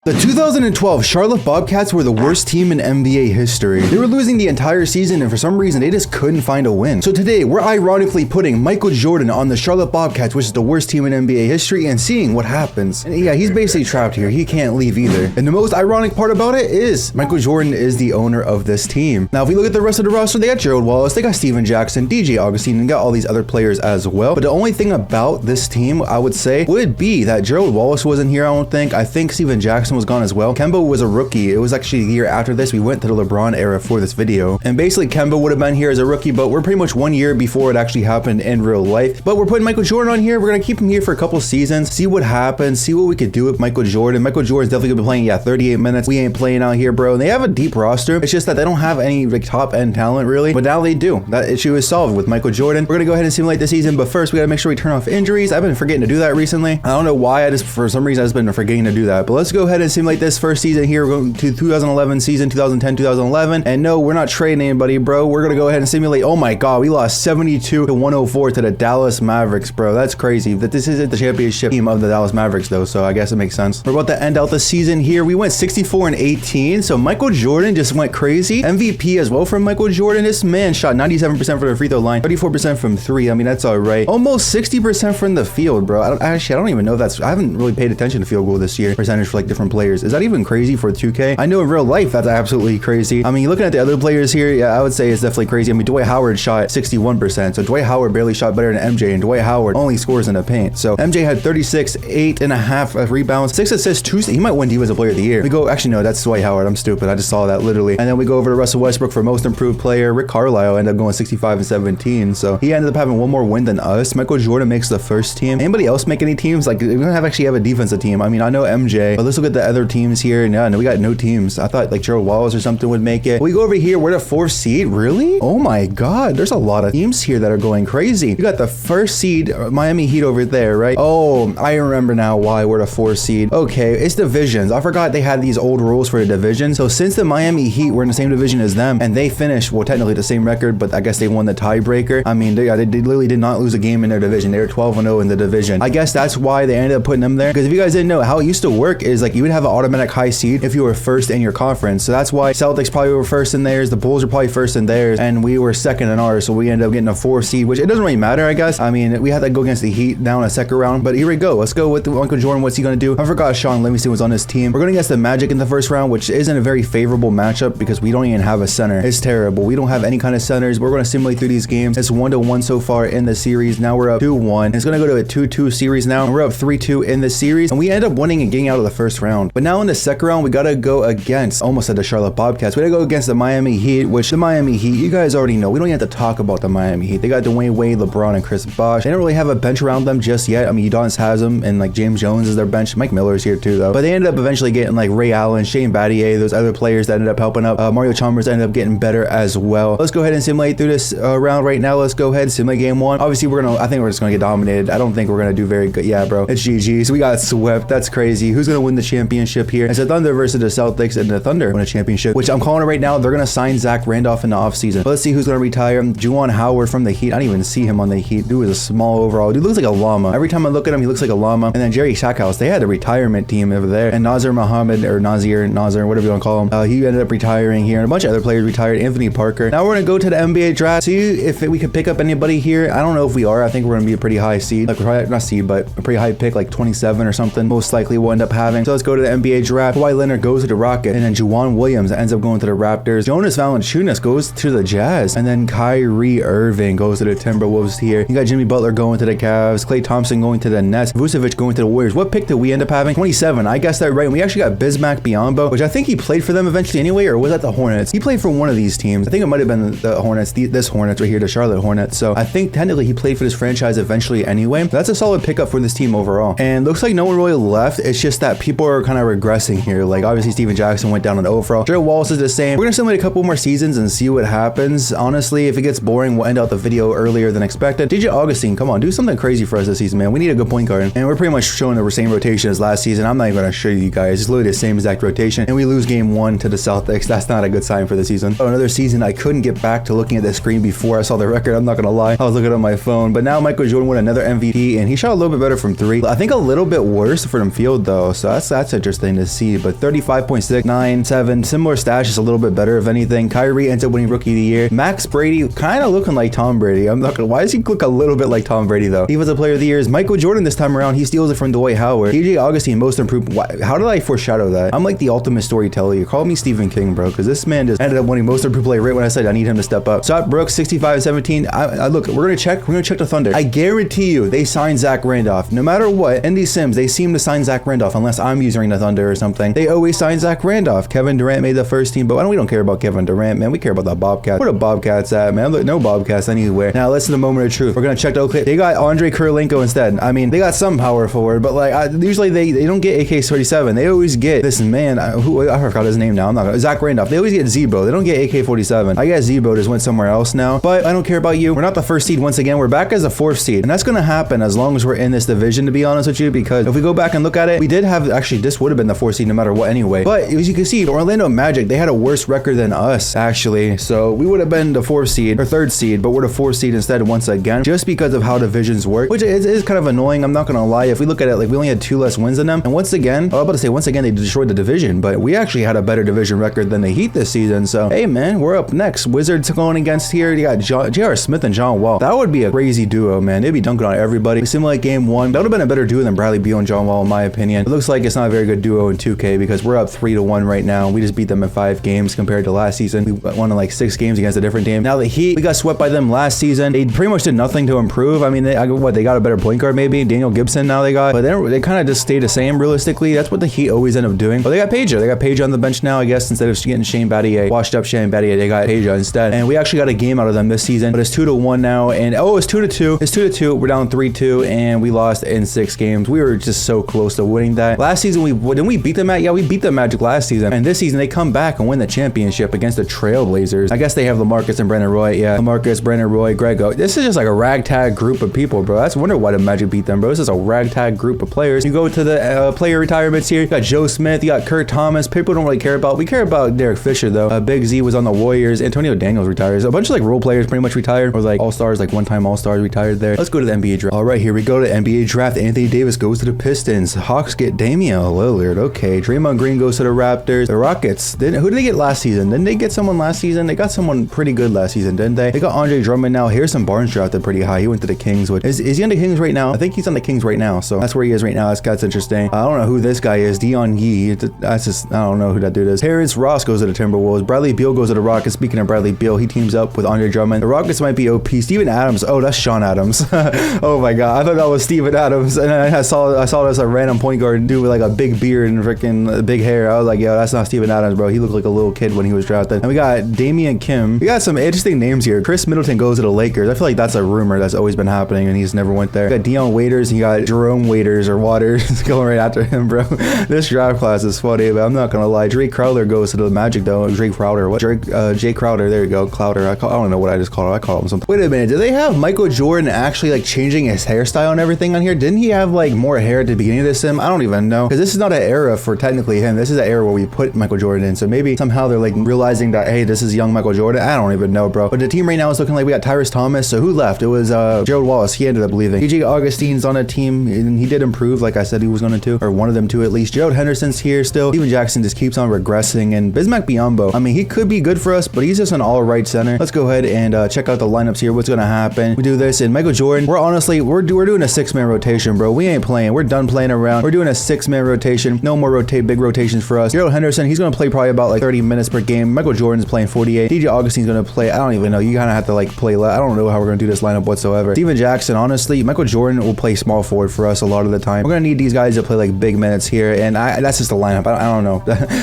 The 2012 Charlotte Bobcats were the worst team in NBA history. They were losing the entire season and for some reason they just couldn't find a win. So today we're ironically putting Michael Jordan on the Charlotte Bobcats, which is the worst team in NBA history, and seeing what happens. And yeah, he's basically trapped here. He can't leave either. And the most ironic part about it is Michael Jordan is the owner of this team. Now if we look at the rest of the roster, they got Gerald Wallace, they got Steven Jackson, DJ Augustine, and got all these other players as well. But the only thing about this team, I would say, would be that Gerald Wallace wasn't here, I don't think. I think Steven Jackson was gone as well. Kemba was a rookie. It was actually the year after this. We went to the LeBron era for this video. And basically Kemba would have been here as a rookie, but we're pretty much 1 year before it actually happened in real life. But we're putting Michael Jordan on here. We're going to keep him here for a couple seasons, see what happens, see what we could do with Michael Jordan. Michael Jordan's definitely going to be playing, 38 minutes. We ain't playing out here, bro. And they have a deep roster. It's just that they don't have any like top end talent really, but now they do. That issue is solved with Michael Jordan. We're going to go ahead and simulate the season, but first we got to make sure we turn off injuries. I've been forgetting to do that recently. I don't know why, for some reason I've been forgetting to do that, but let's go ahead and simulate this first season here. We're going to 2011 season, 2010, 2011. And no, we're not trading anybody, bro. We're going to go ahead and simulate. Oh my God, we lost 72 to 104 to the Dallas Mavericks, bro. That's crazy. That this isn't the championship team of the Dallas Mavericks though, so I guess it makes sense. We're about to end out the season here. We went 64-18, so Michael Jordan just went crazy. MVP as well from Michael Jordan. This man shot 97% from the free throw line, 34% from three. I mean, that's all right. Almost 60% from the field, bro. I don't even know if I haven't really paid attention to field goal this year percentage for like different players. Is that even crazy for 2K? I know in real life that's absolutely crazy. I mean, looking at the other players here, yeah, I would say it's definitely crazy. I mean, Dwight Howard shot 61%, so Dwight Howard barely shot better than MJ, and Dwight Howard only scores in the paint. So MJ had 36, 8.5 rebounds, 6 assists, 2. He might win Defensive Player of the Year. We go, actually no, that's Dwight Howard. I'm stupid. I just saw that literally. And then we go over to Russell Westbrook for most improved player. Rick Carlisle ended up going 65-17, so he ended up having one more win than us. Michael Jordan makes the first team. Anybody else make any teams? Like, we don't actually have a defensive team. I mean, I know MJ, but let's look at the other teams here. No, we got no teams. I thought like Gerald Wallace or something would make it. We go over here. We're the 4th seed. Really? Oh my God. There's a lot of teams here that are going crazy. You got the 1st seed, Miami Heat over there, right? Oh, I remember now why we're the 4th seed. Okay, it's divisions. I forgot they had these old rules for the division. So since the Miami Heat were in the same division as them and they finished, well, technically the same record, but I guess they won the tiebreaker. I mean, they literally did not lose a game in their division. They were 12-0 in the division. I guess that's why they ended up putting them there. Because if you guys didn't know, how it used to work is like you would have an automatic high seed if you were 1st in your conference. So that's why Celtics probably were 1st in theirs, the Bulls are probably 1st in theirs, and we were 2nd in ours. So we ended up getting a 4th seed, which it doesn't really matter, I guess. I mean, we had to go against the Heat now in a 2nd round, but here we go. Let's go with Michael Jordan. What's he going to do? I forgot Sean Livingston was on his team. We're going against the Magic in the 1st round, which isn't a very favorable matchup because we don't even have a center. It's terrible. We don't have any kind of centers. We're going to simulate through these games. It's 1-1 so far in the series. Now we're up 2-1. It's going to go to a 2-2 series now, and we're up 3-2 in the series, and we end up winning and getting out of the 1st round. But now in the 2nd round, we got to go against, almost at the Charlotte Bobcats. We got to go against the Miami Heat, which the Miami Heat, you guys already know. We don't even have to talk about the Miami Heat. They got Dwayne Wade, LeBron, and Chris Bosh. They don't really have a bench around them just yet. I mean, Udonis has them, and like James Jones is their bench. Mike Miller's here too, though. But they ended up eventually getting like Ray Allen, Shane Battier, those other players that ended up helping up. Mario Chalmers ended up getting better as well. Let's go ahead and simulate through this round right now. Let's go ahead and simulate game 1. Obviously, I think we're just gonna get dominated. I don't think we're gonna do very good. Yeah, bro, it's GG. So we got swept. That's crazy. Who's gonna win the championship here? It's the Thunder versus the Celtics, and the Thunder win a championship, which I'm calling it right now. They're gonna sign Zach Randolph in the offseason. Let's see who's gonna retire. Juwan Howard from the Heat. I didn't even see him on the Heat. Dude is a small overall. Dude looks like a llama. Every time I look at him, he looks like a llama. And then Jerry Stackhouse, they had a retirement team over there. And Nazir Muhammad, or Nazir, whatever you want to call him, he ended up retiring here. And a bunch of other players retired. Anthony Parker. Now we're gonna go to the NBA draft. See if we could pick up anybody here. I don't know if we are. I think we're gonna be a pretty high seed. Like, probably not seed, but a pretty high pick, like 27 or something. Most likely we'll end up having. So let's go to the NBA draft. Kawhi Leonard goes to the Rockets. And then Juwan Williams ends up going to the Raptors. Jonas Valanciunas goes to the Jazz. And then Kyrie Irving goes to the Timberwolves here. You got Jimmy Butler going to the Cavs. Klay Thompson going to the Nets. Vucevic going to the Warriors. What pick did we end up having? 27. I guessed that right. And we actually got Bismack Biyombo, which I think he played for them eventually anyway, or was that the Hornets? He played for one of these teams. I think it might have been the Hornets, this Hornets right here, the Charlotte Hornets. So I think technically he played for this franchise eventually anyway. That's a solid pickup for this team overall. And looks like no one really left. It's just that people are kind of regressing here. Like obviously Steven Jackson went down in overall. Gerald Wallace is the same. We're gonna simulate a couple more seasons and see what happens. Honestly, if it gets boring, we'll end out the video earlier than expected. DJ Augustine, come on, do something crazy for us this season, man. We need a good point guard. And we're pretty much showing the same rotation as last season. I'm not even gonna show you guys. It's literally the same exact rotation. And we lose game 1 to the Celtics. That's not a good sign for the season. Oh, another season I couldn't get back to looking at the screen before I saw the record. I'm not gonna lie. I was looking at my phone. But now Michael Jordan won another MVP, and he shot a little bit better from 3. I think a little bit worse from field though. So that's a interesting to see. But 35.697, similar stats, just a little bit better if anything. Kyrie ends up winning Rookie of the Year. Max Brady kind of looking like Tom Brady. I'm not gonna, why does he look a little bit like Tom Brady though? Defensive Player of the Year is Michael Jordan this time around. He steals it from Dwight Howard. DJ Augustine, Most Improved. How did I foreshadow that? I'm like the ultimate storyteller. You call me Stephen King, bro, because this man just ended up winning Most Improved Player right when I said I need him to step up. Scott Brooks, 65-17. Look, we're gonna check the Thunder. I guarantee you they signed Zach Randolph. No matter what, Andy Sims, they seem to sign Zach Randolph unless I'm using the Thunder or something. They always sign Zach Randolph. Kevin Durant made the first team, but we don't care about Kevin Durant, man. We care about the Bobcats. Where the Bobcats at, man? Look, no Bobcats anywhere. Now listen to the moment of truth. We're gonna check the Oakley. They got Andre Kirilenko instead. I mean, they got some power forward, but like usually they don't get AK-47. They always get this man. I forgot his name now. I'm not gonna, Zach Randolph. They always get Zebo. They don't get AK-47. I guess Zebo just went somewhere else now. But I don't care about you. We're not the first seed once again. We're back as a 4th seed, and that's gonna happen as long as we're in this division. To be honest with you, because if we go back and look at it, we did have actually this would have been the 4th seed no matter what anyway. But as you can see, Orlando Magic, they had a worse record than us actually. So we would have been the 4th seed or 3rd seed, but we're the 4th seed instead once again, just because of how divisions work, which is kind of annoying. I'm not gonna lie. If we look at it, like we only had 2 less wins than them, and once again, I was about to say once again they destroyed the division, but we actually had a better division record than the Heat this season. So hey man, we're up next. Wizards going against here. You got J.R. Smith and John Wall. That would be a crazy duo, man. They'd be dunking on everybody. We simulate game 1. That would have been a better duo than Bradley Beal and John Wall, in my opinion. It looks like it's not a very good duo in 2K because we're up 3-1 right now. We just beat them in 5 games compared to last season. We won in like 6 games against a different team. Now the Heat, we got swept by them last season. They pretty much did nothing to improve. I mean, they got a better point guard maybe. Daniel Gibson now they got, but they kind of just stayed the same realistically. That's what the Heat always end up doing. But they got Peja. They got Peja on the bench now, I guess, instead of getting Shane Battier, washed up Shane Battier, they got Peja instead. And we actually got a game out of them this season, but it's 2-1 now. And it's 2-2. It's 2-2. We're down 3-2, and we lost in 6 games. We were just so close to winning that. Last season, didn't we beat them at? Yeah, we beat the Magic last season. And this season, they come back and win the championship against the Trailblazers. I guess they have LaMarcus and Brandon Roy. Yeah, LaMarcus, Brandon Roy, Grego. This is just like a ragtag group of people, bro. That's wonder why the Magic beat them, bro. This is a ragtag group of players. You go to the player retirements here. You got Joe Smith. You got Kurt Thomas. People don't really care about. We care about Derek Fisher though. Big Z was on the Warriors. Antonio Daniels retires. A bunch of like role players pretty much retired, or like all stars, like one-time all stars retired there. Let's go to the NBA draft. All right, here we go to NBA draft. Anthony Davis goes to the Pistons. Hawks get Damian Lillard. Okay, Draymond Green goes to the Raptors. The Rockets. Who did they get last season? Didn't they get someone last season? They got someone pretty good last season, didn't they? They got Andre Drummond now. Harrison Barnes drafted pretty high. He went to the Kings. Is he on the Kings right now? I think he's on the Kings right now. So that's where he is right now. That's interesting. I don't know who this guy is. Dion Yee. That's just, I don't know who that dude is. Terrence Ross goes to the Timberwolves. Bradley Beal goes to the Rockets. Speaking of Bradley Beal, he teams up with Andre Drummond. The Rockets might be OP. Steven Adams. Oh, that's Sean Adams. Oh my God. I thought that was Steven Adams. And I saw this a random point guard dude with like a big beard and freaking big hair. I was like, yo, that's not Steven Adams, bro. He looked like a little kid when he was drafted. And we got Damian Kim. We got some interesting names here. Chris Middleton goes to the Lakers. I feel like that's a rumor that's always been happening and he's never went there. We got Dion Waiters and you got Jerome Waiters or Waters going right after him, bro. This draft class is funny, but I'm not gonna lie. Drake Crowder goes to the Magic though. Drake Crowder. What? Jay Crowder. There you go. Crowder. I don't know what I just called him. I call him something. Wait a minute. Did they have Michael Jordan actually like changing his hairstyle and everything on here? Didn't he have like more hair at the beginning of this sim? I don't even know. Because this is not an era for technically him. This is an era where we put Michael Jordan in. So maybe somehow they're like realizing that, hey, this is young Michael Jordan. I don't even know, bro. But the team right now is looking like we got Tyrese Thomas. So who left? It was Gerald Wallace. He ended up leaving. DJ Augustine's on a team and he did improve like I said he was going to, or one of them to at least. Gerald Henderson's here still. Steven Jackson just keeps on regressing. And Bismack Biyombo, I mean, he could be good for us, but he's just an all right center. Let's go ahead and check out the lineups here. What's going to happen? We do this and Michael Jordan. We're honestly, we're doing a 6-man rotation, bro. We ain't playing. We're done playing around. We're doing a 6-man rotation. No more big rotations for us. Gerald Henderson, he's going to play probably about like 30 minutes per game. Michael Jordan's playing 48. DJ Augustine's going to play, I don't even know. You kind of have to like play. I don't know how we're going to do this lineup whatsoever. Steven Jackson, honestly, Michael Jordan will play small forward for us a lot of the time. We're going to need these guys to play like big minutes here. And that's just the lineup. I don't know.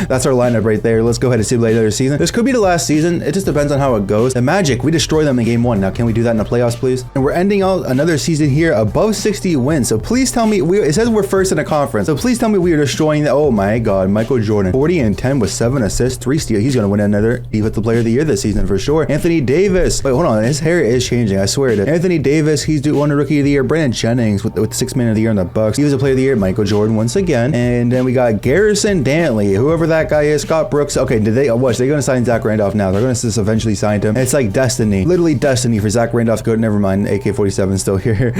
That's our lineup right there. Let's go ahead and simulate another season. This could be the last season. It just depends on how it goes. The Magic, we destroy them in game 1. Now, can we do that in the playoffs, please? And we're ending out another season here above 60 wins. So please tell me, it says we're first in the conference. So please tell me we are destroying the, oh my God, Michael Jordan, 40-10 with 7 assists, 3 steals. He's going to win another Defensive Player of the Year this season for sure. Anthony Davis. Wait, hold on. His hair is changing. I swear it is. Anthony Davis, he's won a Rookie of the Year. Brandon Jennings with 6-man of the year in the Bucks. He was a Player of the Year. Michael Jordan once again. And then we got Garrison Dantley, whoever that guy is. Scott Brooks. Okay, did they watch? They're going to sign Zach Randolph now. They're going to just eventually sign him. It's like destiny. Literally destiny for Zach Randolph. Good. Never mind. AK-47 still here.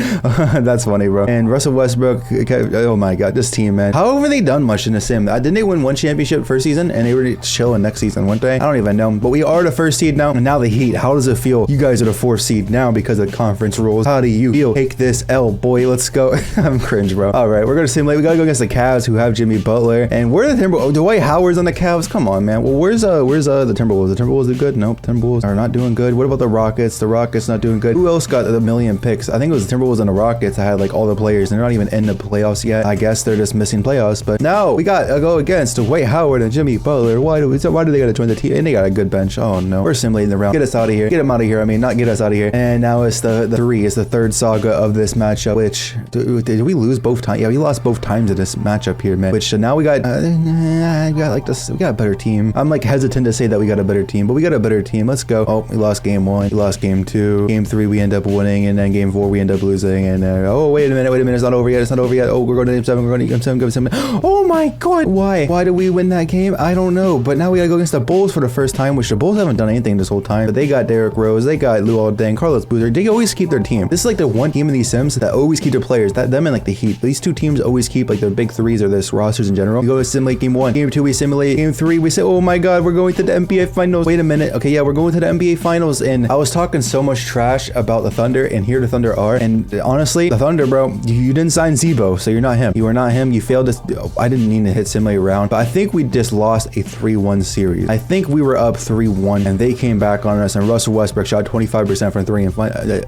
That's funny, bro. And Russell Westbrook. Oh my God, this team, man. How haven't they done much in the sim? Didn't they win one championship first season and they were chilling next season, weren't they? I don't even know. But we are the first seed now, and now the Heat. How does it feel? You guys are the fourth seed now because of conference rules. How do you feel? Take this L, boy. Let's go. I'm cringe, bro. All right, we're gonna simulate. We gotta go against the Cavs, who have Jimmy Butler, and where are the Timberwolves? Oh, Dwight Howard's on the Cavs. Come on, man. Well, where's the Timberwolves? The Timberwolves are good. Nope, Timberwolves are not doing good. What about the Rockets? The Rockets not doing good. Who else got the million picks? I think it was the Timberwolves and the Rockets. I had like all the players, and they're not even in the playoffs yet. I guess they're just missing playoffs. But no, we got to go against Dwight Howard and Jimmy Butler. Why do they gotta join the team? And they got a good bench. Oh no, we're simulating the round. Get us out of here. Get him out of here. I mean, not get us out of here. And now it's the three. It's the third saga of this matchup. Which did we lose both times? Yeah, we lost both times in this matchup here, man. Which now we got like this. We got a better team. I'm like hesitant to say that we got a better team, but we got a better team. Let's go. Oh, we lost game 1. We lost game 2. Game 3 we end up winning, and then game 4 we end up losing. And oh wait a minute. It's not over yet. It's not over yet. Oh, we're going to game 7. We're going to game 7. Game 7. Oh my god. Why did we win that game? I don't know. But now we gotta go against the Bulls for the first time, which the Bulls haven't done anything this whole time. But they got Derrick Rose. They got Luol Deng, Carlos Boozer. They always keep their team. This is like the one team in these sims that always keep their players. Them and like the Heat. These two teams always keep like their big threes or this rosters in general. We go to simulate game 1. Game 2 we simulate. Game 3 we say, oh my god, we're going to the NBA finals. Wait a minute. Okay, yeah, we're going to the NBA finals. And I was talking so much trash about the Thunder, and here the Thunder are. And honestly, the Thunder, bro, you didn't sign Zebo, so you're not him. You are not him. You failed this. I didn't need to hit simulate round, but I think we just lost a 3-1 series. I think we were up 3-1 and they came back on us, and Russell Westbrook shot 25% from 3 and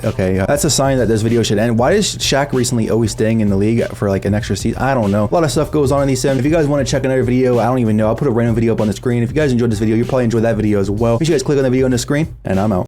okay, that's a sign that this video should end. Why is Shaq recently always staying in the league for like an extra season? I don't know. A lot of stuff goes on in these sims. If you guys want to check another video, I don't even know. I'll put a random video up on the screen. If you guys enjoyed this video, you probably enjoyed that video as well. Make sure you guys click on the video on the screen, and I'm out.